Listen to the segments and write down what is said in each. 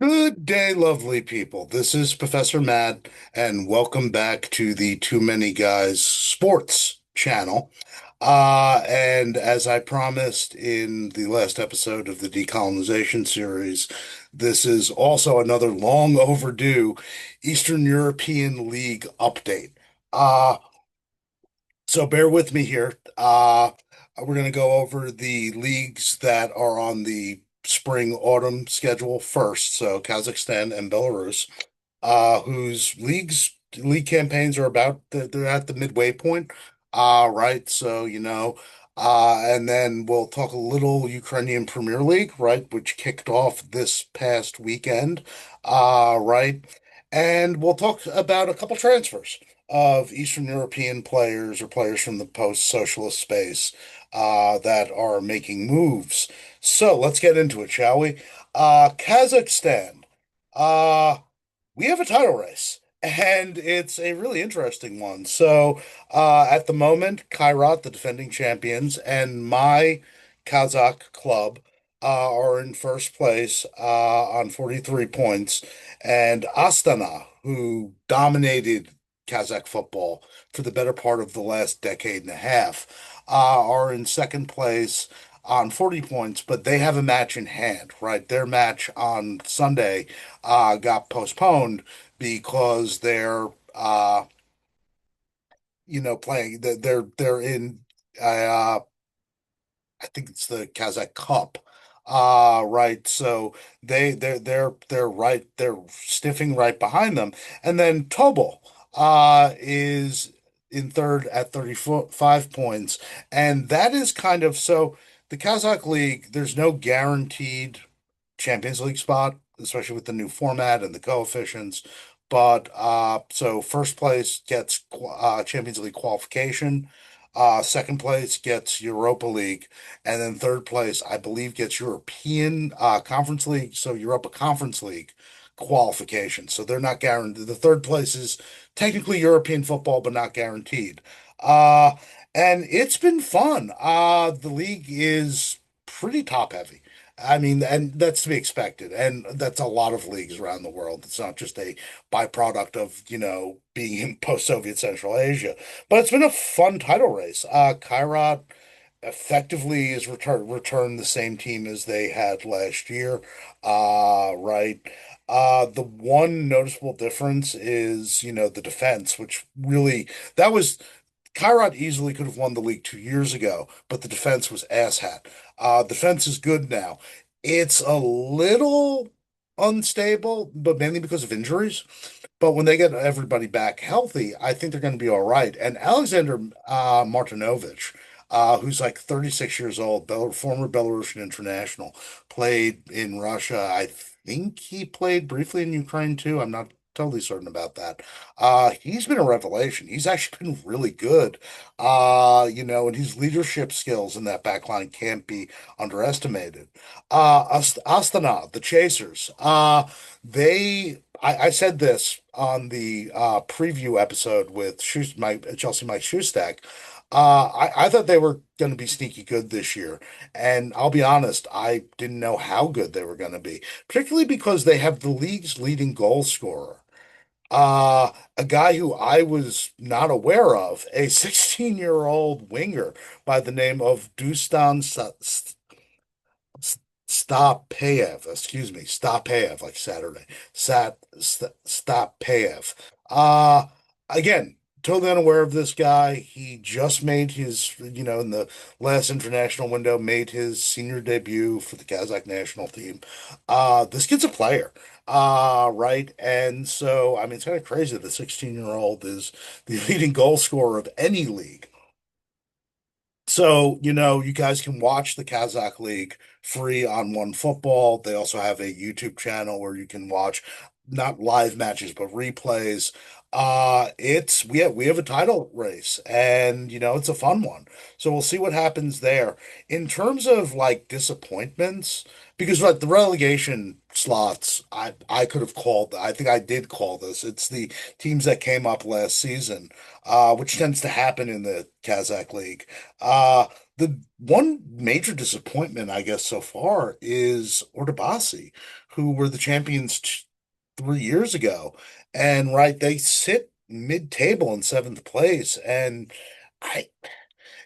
Good day, lovely people. This is Professor Matt, and welcome back to the Too Many Guys Sports channel. And as I promised in the last episode of the decolonization series, this is also another long overdue Eastern European League update. Uh, so bear with me here. We're going to go over the leagues that are on the spring autumn schedule first. So Kazakhstan and Belarus, whose league campaigns are they're at the midway point. Right. So, and then we'll talk a little Ukrainian Premier League, right, which kicked off this past weekend. Right. And we'll talk about a couple transfers of Eastern European players or players from the post-socialist space that are making moves. So let's get into it, shall we? Kazakhstan. Uh, we have a title race, and it's a really interesting one. So, at the moment, Kairat, the defending champions, and my Kazakh club are in first place on 43 points, and Astana, who dominated Kazakh football for the better part of the last decade and a half, are in second place on 40 points, but they have a match in hand, right? Their match on Sunday got postponed because playing. They're in. I think it's the Kazakh Cup. Right. So they're right. They're sniffing right behind them, and then Tobol is in third at 35 points, and that is kind of so. The Kazakh League, there's no guaranteed Champions League spot, especially with the new format and the coefficients. But so first place gets Champions League qualification. Second place gets Europa League, and then third place, I believe, gets European Conference League, so Europa Conference League qualification. So they're not guaranteed. The third place is technically European football, but not guaranteed. Uh, and it's been fun. The league is pretty top heavy. I mean, and that's to be expected. And that's a lot of leagues around the world. It's not just a byproduct of, being in post-Soviet Central Asia. But it's been a fun title race. Kairat effectively is returned the same team as they had last year. Right. The one noticeable difference is, the defense, which really that was Kairat easily could have won the league 2 years ago, but the defense was asshat. Defense is good now. It's a little unstable, but mainly because of injuries. But when they get everybody back healthy, I think they're going to be all right. And Alexander Martinovich, who's like 36 years old, former Belarusian international, played in Russia. I think he played briefly in Ukraine too. I'm not totally certain about that. He's been a revelation. He's actually been really good. And his leadership skills in that back line can't be underestimated. Astana, the Chasers, I said this on the preview episode with Chelsea Mike Shustak. I thought they were going to be sneaky good this year, and I'll be honest, I didn't know how good they were going to be, particularly because they have the league's leading goal scorer. A guy who I was not aware of, a 16-year-old winger by the name of Dusan Stapeyev, excuse me, Stapeyev, like Saturday. Stapeyev. Uh, Again, totally unaware of this guy. He just made his, in the last international window, made his senior debut for the Kazakh national team. This kid's a player. Right. And so, I mean, it's kind of crazy that the 16-year-old is the leading goal scorer of any league. So, you guys can watch the Kazakh League free on OneFootball. They also have a YouTube channel where you can watch not live matches, but replays. We have a title race and it's a fun one. So we'll see what happens there. In terms of like disappointments, because like the relegation slots, I could have called, I think I did call this. It's the teams that came up last season, which tends to happen in the Kazakh League. Uh, The one major disappointment, I guess, so far is Ordubasi, who were the champions 3 years ago. And right, they sit mid-table in seventh place. And I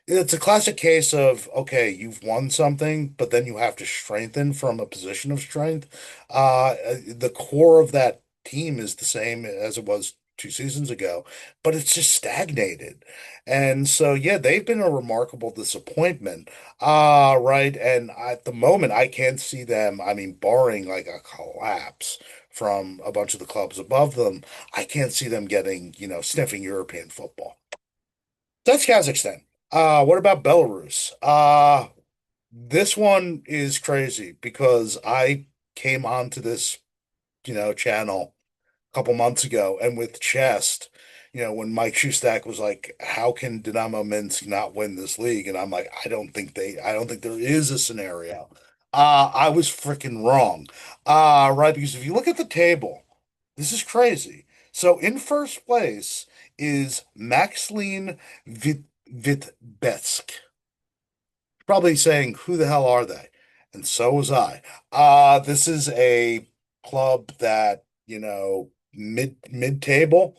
it's a classic case of, okay, you've won something, but then you have to strengthen from a position of strength. The core of that team is the same as it was 2 seasons ago, but it's just stagnated. And so, yeah, they've been a remarkable disappointment. Right. And at the moment, I can't see them, I mean, barring like a collapse from a bunch of the clubs above them, I can't see them getting, sniffing European football. That's Kazakhstan. What about Belarus? This one is crazy because I came onto this, channel a couple months ago, and with chest, when Mike Shustak was like, "How can Dynamo Minsk not win this league?" And I'm like, I don't think there is a scenario. I was freaking wrong. Right, because if you look at the table, this is crazy. So in first place is Maxlin Vitebsk, probably saying, "Who the hell are they?" And so was I. This is a club that, mid-table,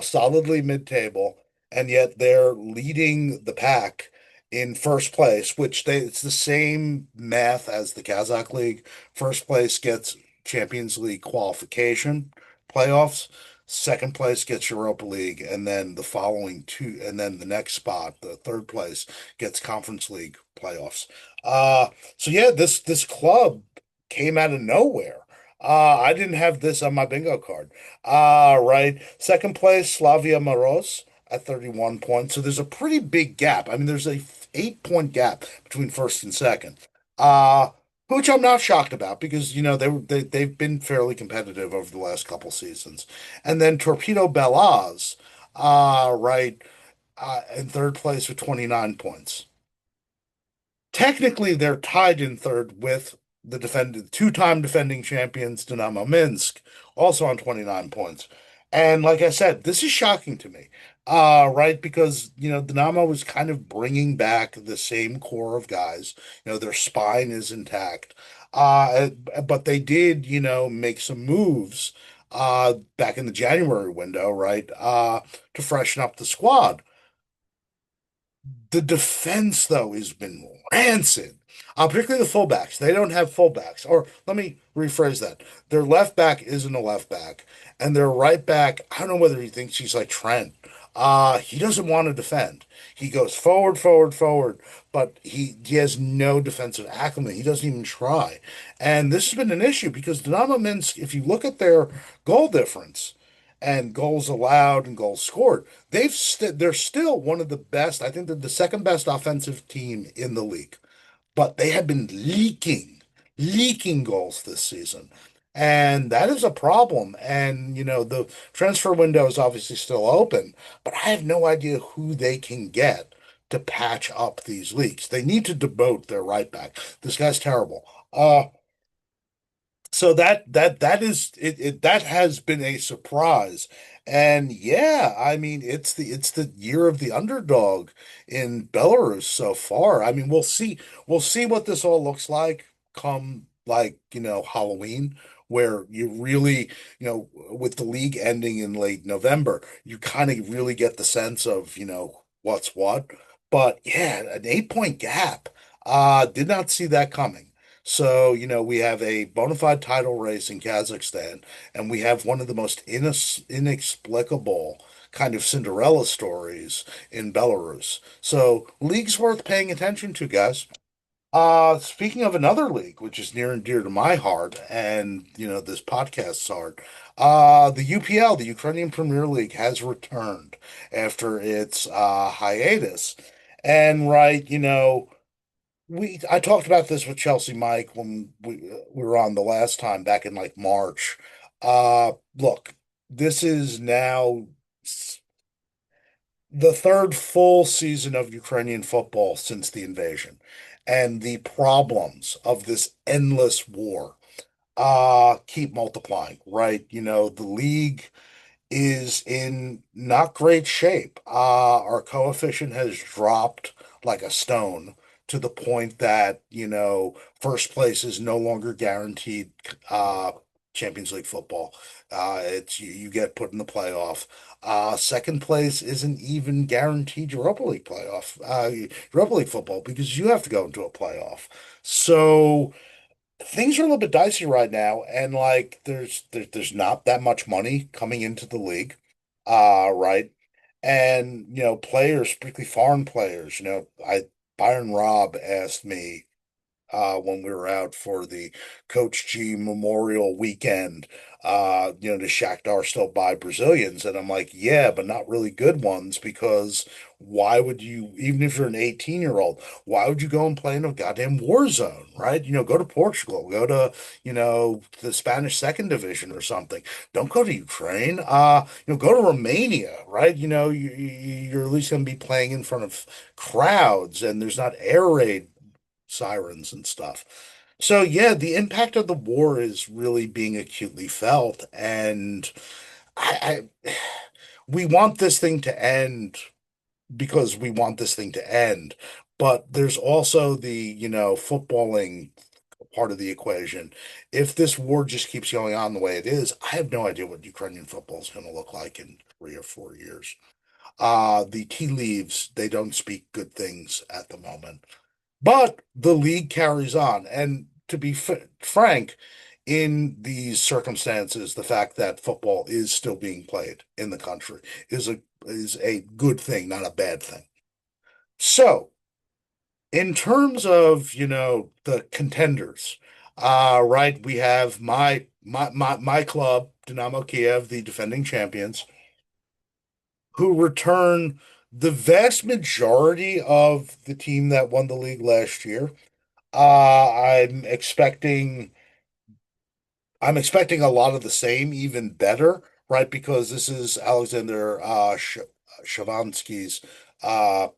solidly mid-table, and yet they're leading the pack in first place, which it's the same math as the Kazakh League. First place gets Champions League qualification playoffs. Second place gets Europa League, and then the following two, and then the next spot, the third place, gets Conference League playoffs. Uh, so yeah, this club came out of nowhere. I didn't have this on my bingo card. Right. Second place, Slavia Maros at 31 points. So there's a pretty big gap. I mean, there's a 8 point gap between first and second. Uh, which I'm not shocked about because they've been fairly competitive over the last couple seasons. And then Torpedo Belaz, right, in third place with 29 points. Technically, they're tied in third with the two-time defending champions Dynamo Minsk, also on 29 points. And like I said, this is shocking to me, right? Because, Dynamo was kind of bringing back the same core of guys. Their spine is intact. But they did, make some moves back in the January window, right? To freshen up the squad. The defense, though, has been rancid. Particularly the fullbacks. They don't have fullbacks. Or let me rephrase that. Their left back isn't a left back. And their right back, I don't know whether he thinks he's like Trent. He doesn't want to defend. He goes forward, forward, forward, but he has no defensive acumen. He doesn't even try. And this has been an issue because Dynamo Minsk, if you look at their goal difference and goals allowed and goals scored, they're still one of the best. I think they're the second best offensive team in the league, but they have been leaking goals this season. And that is a problem. And, the transfer window is obviously still open, but I have no idea who they can get to patch up these leaks. They need to demote their right back. This guy's terrible. So that is that has been a surprise. And yeah, I mean it's the year of the underdog in Belarus so far. I mean, we'll see what this all looks like come like, Halloween, where you really, with the league ending in late November, you kind of really get the sense of, what's what. But yeah, an 8 point gap. Did not see that coming. So, we have a bona fide title race in Kazakhstan, and we have one of the most inexplicable kind of Cinderella stories in Belarus. So, league's worth paying attention to, guys. Speaking of another league, which is near and dear to my heart and, this podcast's heart, the UPL, the Ukrainian Premier League, has returned after its hiatus. And right, I talked about this with Chelsea Mike when we were on the last time back in like March. Look, this is now the third full season of Ukrainian football since the invasion, and the problems of this endless war keep multiplying, right? The league is in not great shape. Our coefficient has dropped like a stone to the point that, first place is no longer guaranteed uh Champions League football. It's you get put in the playoff. Second place isn't even guaranteed Europa League football because you have to go into a playoff. So things are a little bit dicey right now, and like there's not that much money coming into the league, right? And players, particularly foreign players, I Byron Robb asked me when we were out for the Coach G Memorial Weekend. Does Shakhtar still buy Brazilians? And I'm like, yeah, but not really good ones because why would you, even if you're an 18-year-old, why would you go and play in a goddamn war zone, right? Go to Portugal, go to, the Spanish second division or something. Don't go to Ukraine. Go to Romania, right? You're at least going to be playing in front of crowds and there's not air raid sirens and stuff. So yeah, the impact of the war is really being acutely felt, and I we want this thing to end because we want this thing to end, but there's also the, footballing part of the equation. If this war just keeps going on the way it is, I have no idea what Ukrainian football is going to look like in 3 or 4 years. The tea leaves, they don't speak good things at the moment. But the league carries on. And to be frank, in these circumstances, the fact that football is still being played in the country is a good thing, not a bad thing. So, in terms of, the contenders, right, we have my club, Dynamo Kiev, the defending champions, who return the vast majority of the team that won the league last year. I'm expecting a lot of the same, even better, right? Because this is Alexander Shavansky's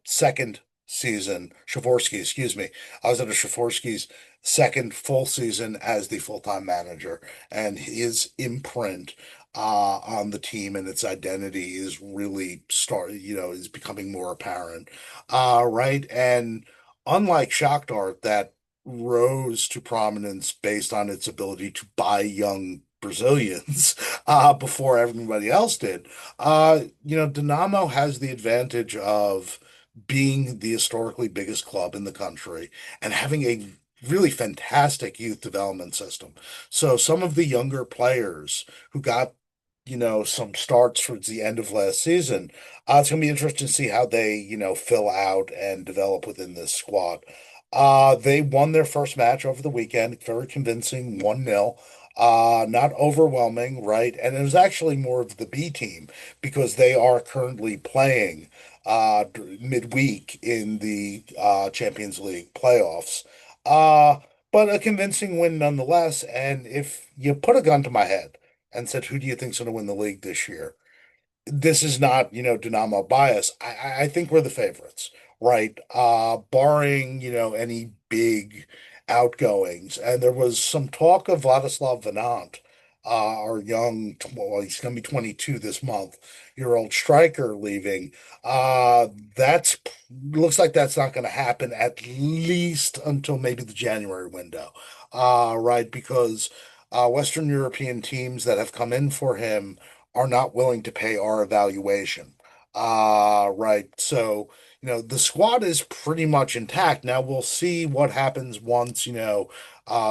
second season, Shavorsky, excuse me, Alexander Shavorsky's second full season as the full-time manager, and his imprint on the team and its identity is really is becoming more apparent, right? And unlike Shakhtar, that rose to prominence based on its ability to buy young Brazilians before everybody else did. Dinamo has the advantage of being the historically biggest club in the country and having a really fantastic youth development system. So some of the younger players who got some starts towards the end of last season. It's going to be interesting to see how they, fill out and develop within this squad. They won their first match over the weekend, very convincing, 1-0. Not overwhelming, right? And it was actually more of the B team because they are currently playing midweek in the Champions League playoffs. Uh, but a convincing win nonetheless. And if you put a gun to my head and said, who do you think's going to win the league this year? This is not, Dynamo bias. I think we're the favorites, right? Barring, any big outgoings. And there was some talk of Vladislav Venant, our well, he's going to be 22 this month, year old striker leaving. That's looks like that's not going to happen at least until maybe the January window, right? Because Western European teams that have come in for him are not willing to pay our evaluation. Right. So, the squad is pretty much intact. Now we'll see what happens once, the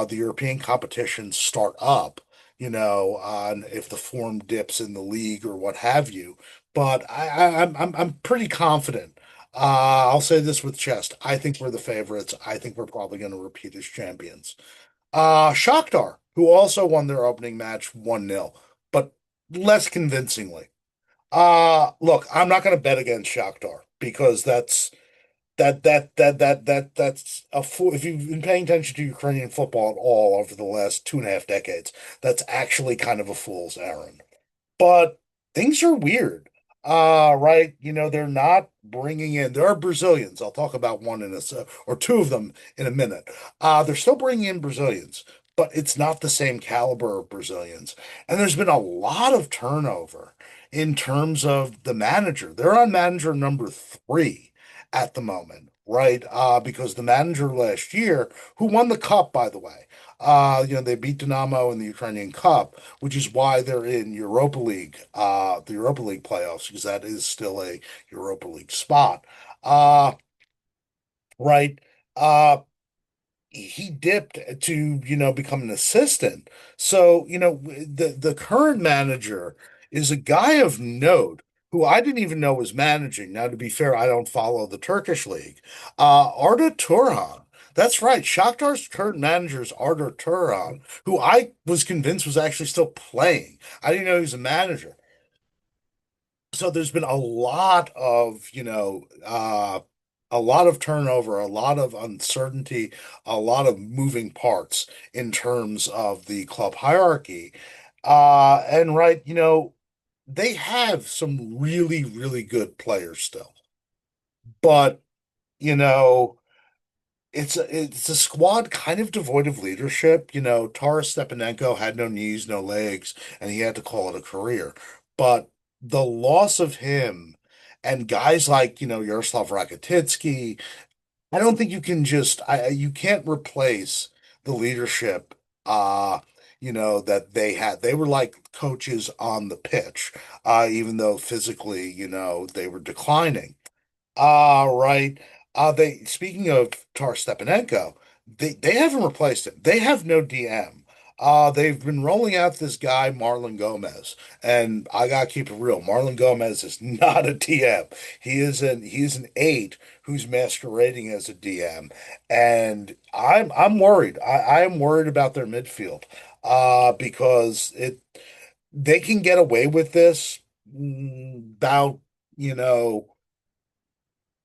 European competitions start up, on if the form dips in the league or what have you. But I'm pretty confident. I'll say this with chest. I think we're the favorites. I think we're probably going to repeat as champions. Shakhtar, who also won their opening match 1-0, but less convincingly. Look, I'm not going to bet against Shakhtar because that's a fool. If you've been paying attention to Ukrainian football at all over the last 2.5 decades, that's actually kind of a fool's errand. But things are weird. Right. They're not bringing in, there are Brazilians. I'll talk about one or two of them in a minute. They're still bringing in Brazilians, but it's not the same caliber of Brazilians. And there's been a lot of turnover in terms of the manager. They're on manager number 3 at the moment. right? Because the manager last year, who won the cup, by the way, they beat Dynamo in the Ukrainian Cup, which is why they're in Europa League, the Europa League playoffs, because that is still a Europa League spot. Uh, right. Uh, he dipped to, become an assistant. So, the current manager is a guy of note who I didn't even know was managing. Now, to be fair, I don't follow the Turkish league. Arda Turan. That's right. Shakhtar's current manager is Arda Turan, who I was convinced was actually still playing. I didn't know he was a manager. So there's been a lot of turnover, a lot of uncertainty, a lot of moving parts in terms of the club hierarchy. And right, they have some really, really good players still, but you know, it's a squad kind of devoid of leadership. Taras Stepanenko had no knees, no legs, and he had to call it a career. But the loss of him and guys like, Yaroslav Rakititsky, I don't think you can you can't replace the leadership that they had. They were like coaches on the pitch, even though physically, they were declining. Right. They speaking of Tar Stepanenko, they haven't replaced him. They have no DM. They've been rolling out this guy Marlon Gomez, and I gotta keep it real. Marlon Gomez is not a DM. He's an eight who's masquerading as a DM, and I'm worried. I am worried about their midfield, because they can get away with this about you know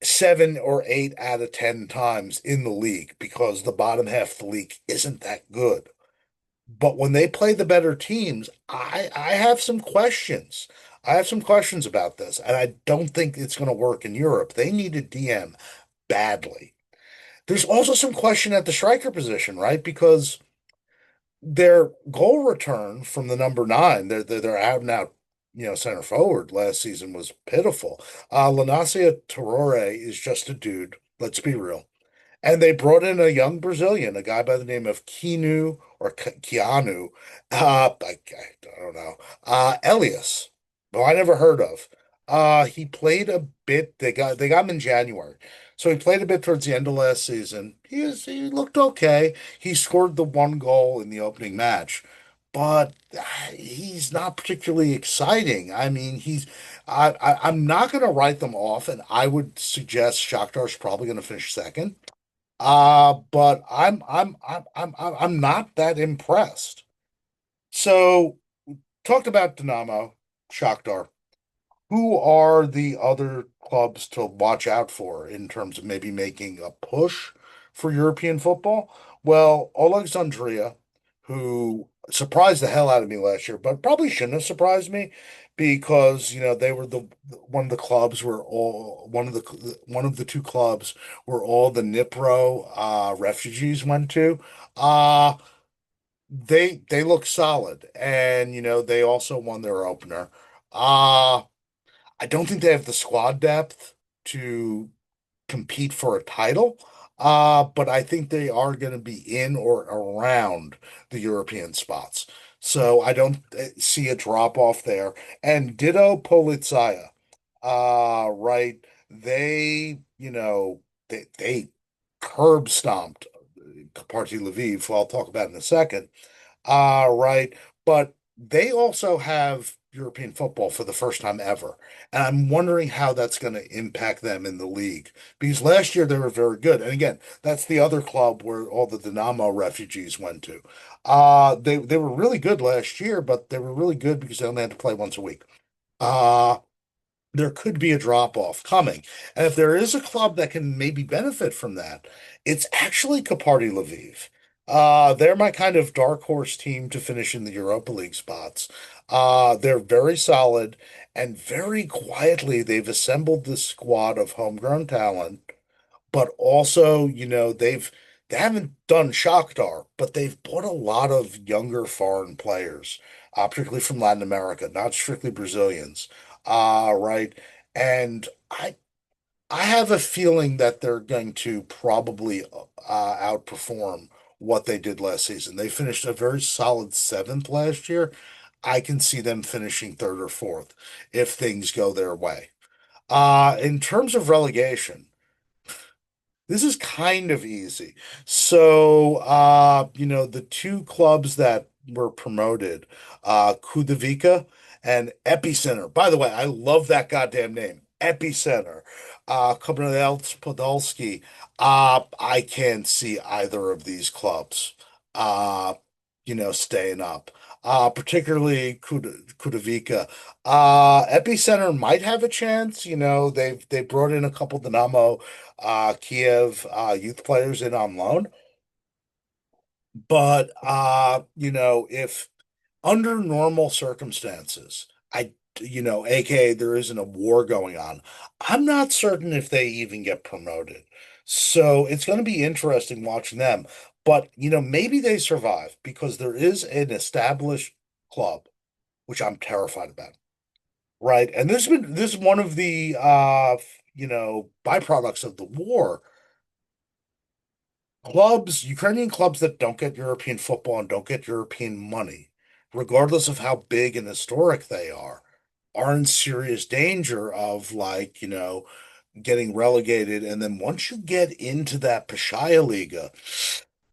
7 or 8 out of 10 times in the league because the bottom half of the league isn't that good. But when they play the better teams, I have some questions. I have some questions about this, and I don't think it's going to work in Europe. They need a DM badly. There's also some question at the striker position, right? Because their goal return from the number nine, they're out and out, center forward last season was pitiful. Lanacia Torore is just a dude. Let's be real. And they brought in a young Brazilian, a guy by the name of Keanu. I don't know. Elias, who I never heard of. He played a bit. They got him in January, so he played a bit towards the end of last season. He looked okay. He scored the one goal in the opening match, but he's not particularly exciting. I mean, I'm not going to write them off, and I would suggest Shakhtar's probably going to finish second. But I'm not that impressed. So talked about Dynamo, Shakhtar. Who are the other clubs to watch out for in terms of maybe making a push for European football? Well, Alexandria, who surprised the hell out of me last year, but probably shouldn't have surprised me because, they were the one of the clubs where all one of the two clubs where all the Dnipro refugees went to. Uh they look solid, and they also won their opener. Uh I don't think they have the squad depth to compete for a title, but I think they are going to be in or around the European spots. So I don't see a drop off there. And ditto Politsaya. Right. They curb stomped Party Lviv, who I'll talk about in a second. Right. But they also have European football for the first time ever. And I'm wondering how that's going to impact them in the league. Because last year they were very good. And again, that's the other club where all the Dynamo refugees went to. They were really good last year, but they were really good because they only had to play once a week. Uh, there could be a drop off coming. And if there is a club that can maybe benefit from that, it's actually Kaparti Lviv. They're my kind of dark horse team to finish in the Europa League spots. They're very solid and very quietly they've assembled this squad of homegrown talent, but also, they haven't done Shakhtar, but they've bought a lot of younger foreign players, particularly from Latin America, not strictly Brazilians. Right. And I have a feeling that they're going to probably outperform what they did last season. They finished a very solid seventh last year. I can see them finishing third or fourth if things go their way. In terms of relegation, this is kind of easy. So, the two clubs that were promoted, Kudovica and Epicenter. By the way, I love that goddamn name, Epicenter. Komsomolets Podolski. I can't see either of these clubs, uh, staying up. Particularly Kudovica. Epicenter might have a chance. They brought in a couple Dynamo Kiev youth players in on loan. But if under normal circumstances, aka there isn't a war going on, I'm not certain if they even get promoted. So it's going to be interesting watching them. But maybe they survive because there is an established club, which I'm terrified about. Right. And this is one of the byproducts of the war. Ukrainian clubs that don't get European football and don't get European money, regardless of how big and historic they are in serious danger of getting relegated. And then once you get into that Pashaya Liga,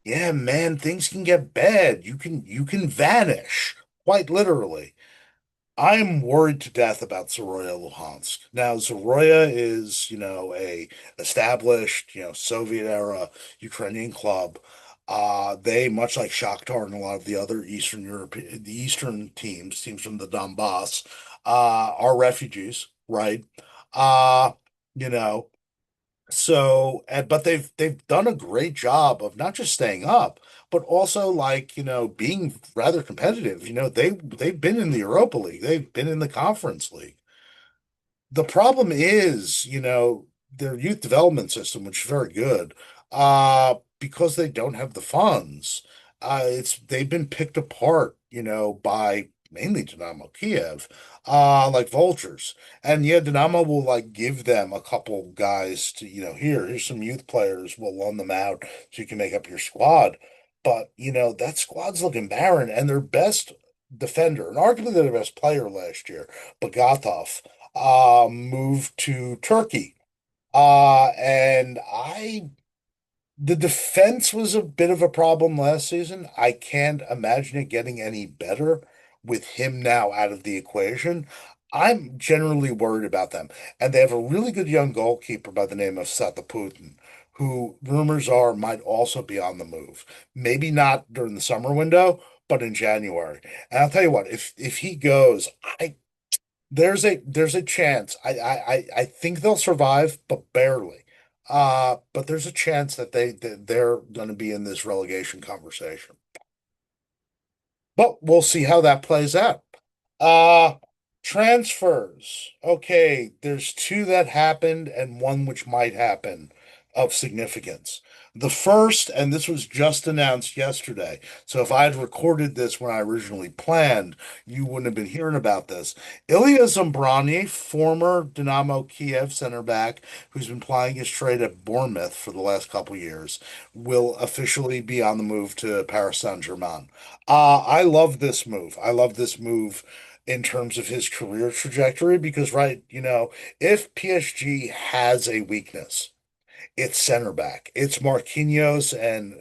yeah, man, things can get bad. You can vanish, quite literally. I'm worried to death about Zoroya Luhansk. Now, Zoroya is, a established, Soviet era Ukrainian club. They, much like Shakhtar and a lot of the other the Eastern teams from the Donbass, are refugees, right? Uh, you know, but they've done a great job of not just staying up, but also being rather competitive. They've been in the Europa League, they've been in the Conference League. The problem is, their youth development system, which is very good, because they don't have the funds. They've been picked apart, by mainly Dynamo Kiev, like vultures. And yeah, Dynamo will give them a couple guys to, here's some youth players, we'll loan them out so you can make up your squad. But that squad's looking barren, and their best defender, and arguably their best player last year, Bagatov, moved to Turkey. And the defense was a bit of a problem last season. I can't imagine it getting any better with him now out of the equation. I'm generally worried about them. And they have a really good young goalkeeper by the name of Sataputin, who rumors are might also be on the move. Maybe not during the summer window, but in January. And I'll tell you what, if he goes, I there's a chance. I think they'll survive, but barely. But there's a chance that they're going to be in this relegation conversation. But we'll see how that plays out. Uh, Transfers. Okay, there's two that happened and one which might happen of significance. The first, and this was just announced yesterday, so if I had recorded this when I originally planned, you wouldn't have been hearing about this. Ilya Zambrani, former Dynamo Kiev center back, who's been plying his trade at Bournemouth for the last couple years, will officially be on the move to Paris Saint-Germain. I love this move. I love this move in terms of his career trajectory because, right, if PSG has a weakness, it's center back. It's Marquinhos, and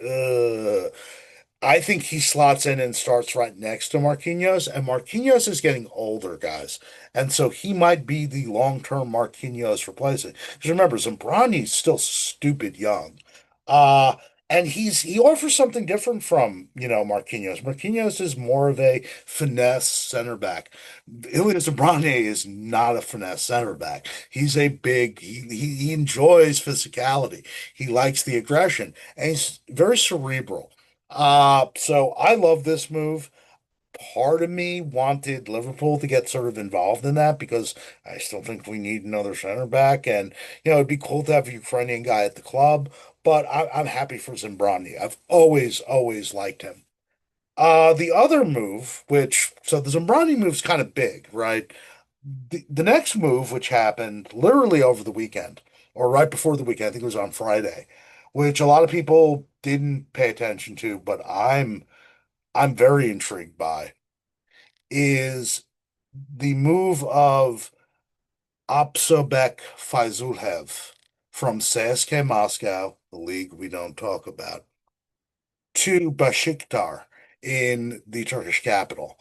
I think he slots in and starts right next to Marquinhos, and Marquinhos is getting older, guys. And so he might be the long-term Marquinhos replacement. Because remember, Zambrani's still stupid young. Uh, and he offers something different from, Marquinhos. Marquinhos is more of a finesse center back. Ilya Zambrani is not a finesse center back. He's a big, he enjoys physicality. He likes the aggression, and he's very cerebral. So I love this move. Part of me wanted Liverpool to get sort of involved in that because I still think we need another center back, and it'd be cool to have a Ukrainian guy at the club. But I'm happy for Zimbrani. I've always liked him. The other move, so the Zimbrani move's kind of big, right? The next move, which happened literally over the weekend. or right before the weekend. I think it was on Friday, which a lot of people didn't pay attention to, but I'm very intrigued by is the move of Opsobek Fazulhev from CSK Moscow, the league we don't talk about, to Besiktas in the Turkish capital.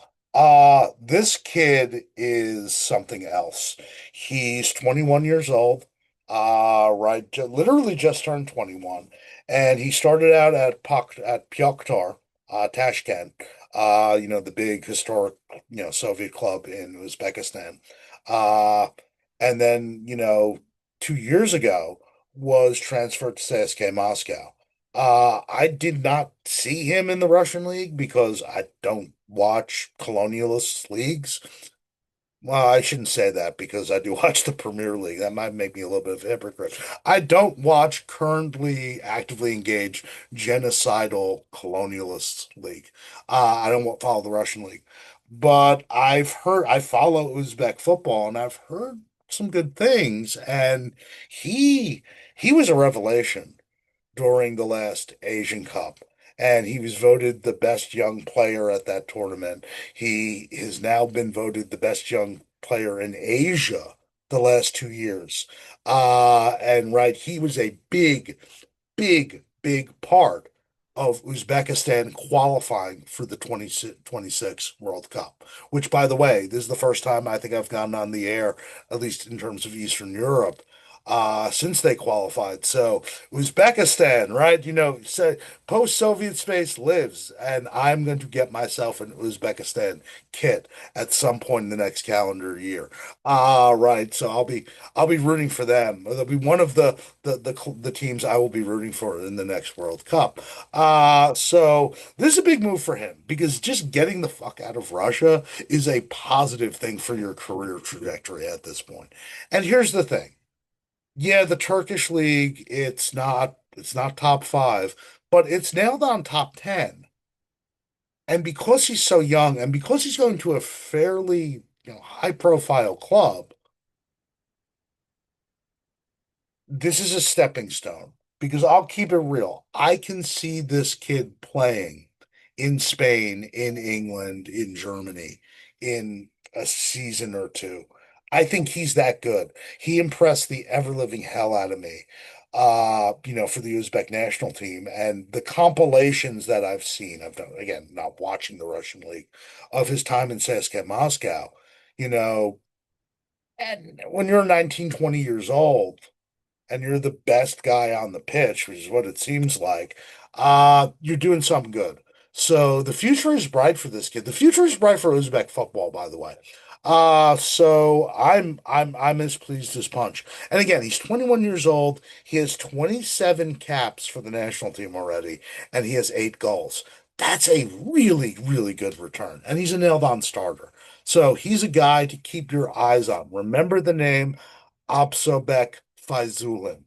This kid is something else. He's 21 years old, right, literally just turned 21, and he started out at Pyoktar, Tashkent, the big historic, Soviet club in Uzbekistan. Uh, and then, 2 years ago was transferred to CSK Moscow. I did not see him in the Russian league because I don't watch colonialist leagues. Well, I shouldn't say that because I do watch the Premier League. That might make me a little bit of a hypocrite. I don't watch currently actively engaged genocidal colonialist league. I don't follow the Russian league, but I follow Uzbek football and I've heard some good things. And he he was a revelation during the last Asian Cup, and he was voted the best young player at that tournament. He has now been voted the best young player in Asia the last 2 years. And right, he was a big part of Uzbekistan qualifying for the 2026 World Cup, which, by the way, this is the first time I think I've gone on the air, at least in terms of Eastern Europe, since they qualified. So Uzbekistan, right? Post-Soviet space lives, and I'm going to get myself an Uzbekistan kit at some point in the next calendar year. Right. So I'll be rooting for them. They'll be one of the teams I will be rooting for in the next World Cup. So this is a big move for him because just getting the fuck out of Russia is a positive thing for your career trajectory at this point. And here's the thing. Yeah, the Turkish league, it's not top five, but it's nailed on top 10. And because he's so young and because he's going to a fairly, high profile club, this is a stepping stone because I'll keep it real. I can see this kid playing in Spain, in England, in Germany in a season or two. I think he's that good. He impressed the ever-living hell out of me, for the Uzbek national team. And the compilations that I've seen, I've done, again, not watching the Russian league, of his time in CSKA Moscow, you know, and when you're 19, 20 years old, and you're the best guy on the pitch, which is what it seems like, you're doing something good. So the future is bright for this kid. The future is bright for Uzbek football, by the way. So I'm as pleased as punch. And again, he's 21 years old. He has 27 caps for the national team already, and he has 8 goals. That's a really, really good return. And he's a nailed-on starter. So he's a guy to keep your eyes on. Remember the name Opsobek Fazulhev,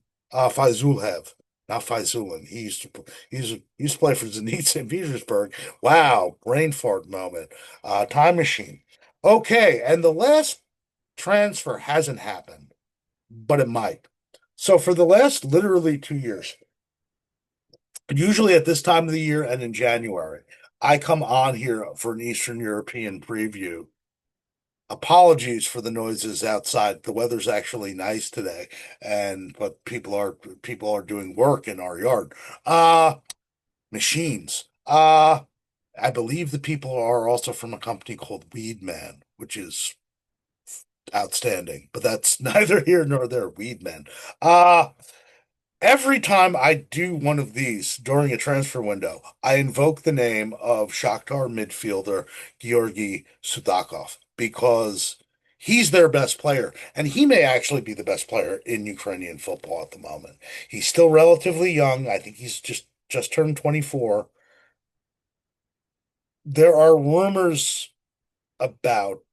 not Faizulin. He used to play for Zenit St. Petersburg. Wow, brain fart moment. Time machine. Okay, and the last transfer hasn't happened, but it might. So for the last literally 2 years, usually at this time of the year and in January, I come on here for an Eastern European preview. Apologies for the noises outside. The weather's actually nice today, and but people are doing work in our yard. Machines. I believe the people are also from a company called Weedman, which is outstanding, but that's neither here nor there. Weedman. Uh Every time I do one of these during a transfer window, I invoke the name of Shakhtar midfielder Georgi Sudakov because he's their best player, and he may actually be the best player in Ukrainian football at the moment. He's still relatively young. I think he's just turned 24. There are rumors about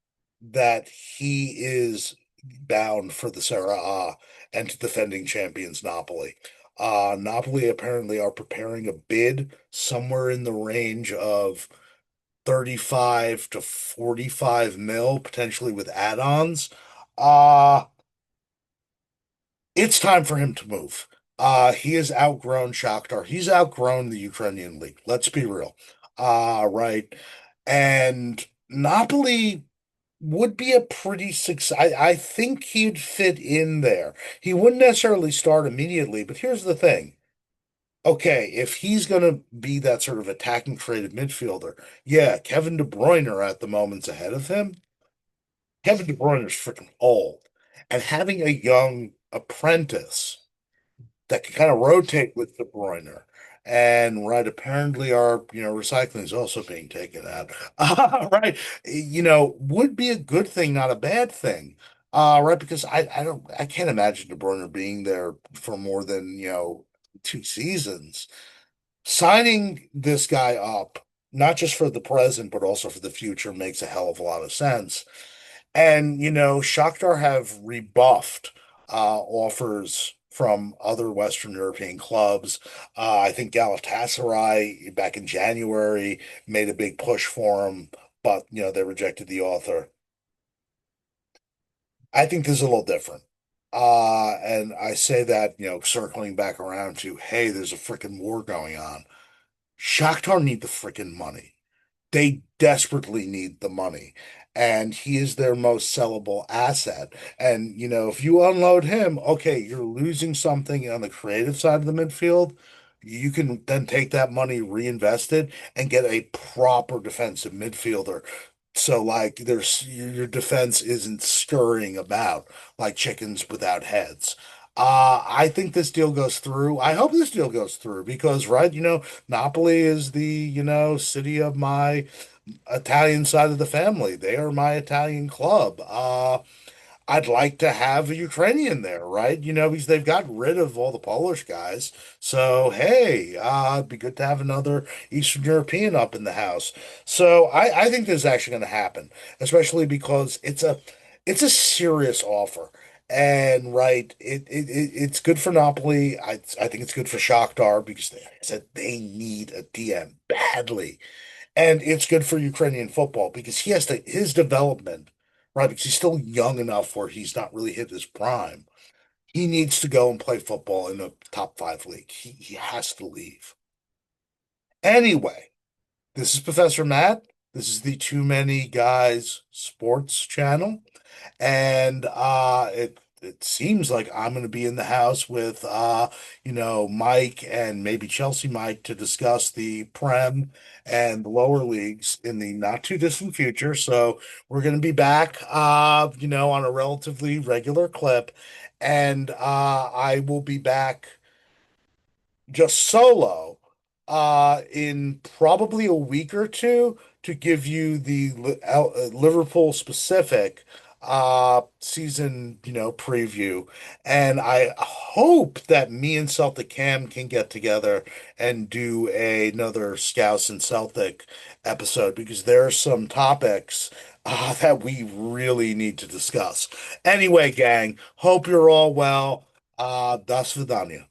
that he is bound for the Serie A and to defending champions Napoli. Napoli apparently are preparing a bid somewhere in the range of 35 to 45 mil, potentially with add-ons. Uh, It's time for him to move. He has outgrown Shakhtar. He's outgrown the Ukrainian league. Let's be real. Right. And Napoli would be a pretty success. I think he'd fit in there. He wouldn't necessarily start immediately, but here's the thing. Okay, if he's going to be that sort of attacking creative midfielder, yeah, Kevin De Bruyne at the moment's ahead of him. Kevin De Bruyne is freaking old. And having a young apprentice that can kind of rotate with De Bruyne. And right, apparently our recycling is also being taken out. Right, would be a good thing, not a bad thing. Right, because I can't imagine De Bruyne being there for more than 2 seasons. Signing this guy up, not just for the present but also for the future, makes a hell of a lot of sense. And, Shakhtar have rebuffed offers from other Western European clubs. I think Galatasaray back in January made a big push for him, but, they rejected the offer. I think this is a little different. And I say that, circling back around to, hey, there's a freaking war going on. Shakhtar need the freaking money. They desperately need the money. And he is their most sellable asset. And, if you unload him, okay, you're losing something on the creative side of the midfield. You can then take that money, reinvest it, and get a proper defensive midfielder. So, like, there's your defense isn't scurrying about like chickens without heads. I think this deal goes through. I hope this deal goes through because, right, Napoli is the, city of my Italian side of the family. They are my Italian club. I'd like to have a Ukrainian there, right? Because they've got rid of all the Polish guys. So, hey, it'd be good to have another Eastern European up in the house. So I think this is actually going to happen, especially because it's a serious offer. And right, it's good for Napoli. I think it's good for Shakhtar because like I said they need a DM badly. And it's good for Ukrainian football because he has to his development, right? Because he's still young enough where he's not really hit his prime. He needs to go and play football in a top five league. He has to leave. Anyway, this is Professor Matt. This is the Too Many Guys Sports channel. And it seems like I'm going to be in the house with Mike and maybe Chelsea Mike to discuss the Prem and the lower leagues in the not too distant future. So we're going to be back on a relatively regular clip, and I will be back just solo in probably a week or two to give you the Liverpool specific season, preview. And I hope that me and Celtic Cam can get together and do another Scouse and Celtic episode because there are some topics that we really need to discuss. Anyway, gang, hope you're all well. Das vidania.